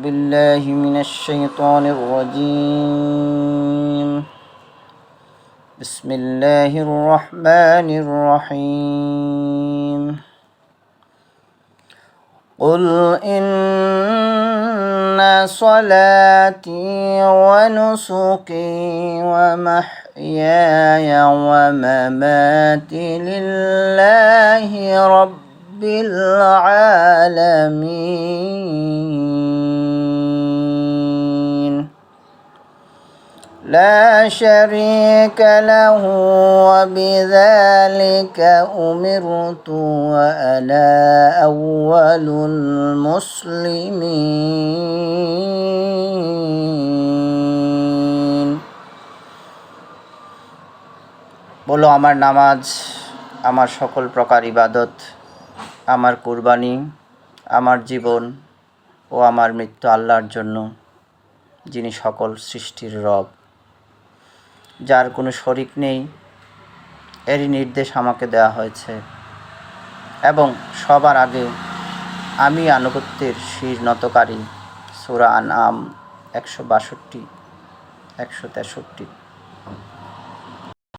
بالله من الشيطان الرجيم. بسم الله الرحمن الرحيم. قل إن صلاتي ونسكي ومحياي ومماتي لله رب العالمين لا شريك له وبذلك أمرت وأنا أول المسلمين। বলো, আমার নামাজ, আমার সকল প্রকার ইবাদত, আমার কুরবানি, আমার জীবন ও আমার মৃত্যু আল্লাহর জন্য, যিনি সকল সৃষ্টির রব, যার কোনো শরিক নেই। এরই নির্দেশ আমাকে দেওয়া হয়েছে এবং সবার আগে আমি আনুগত্যের শির নতকারী। সূরা আনআম 162, 163।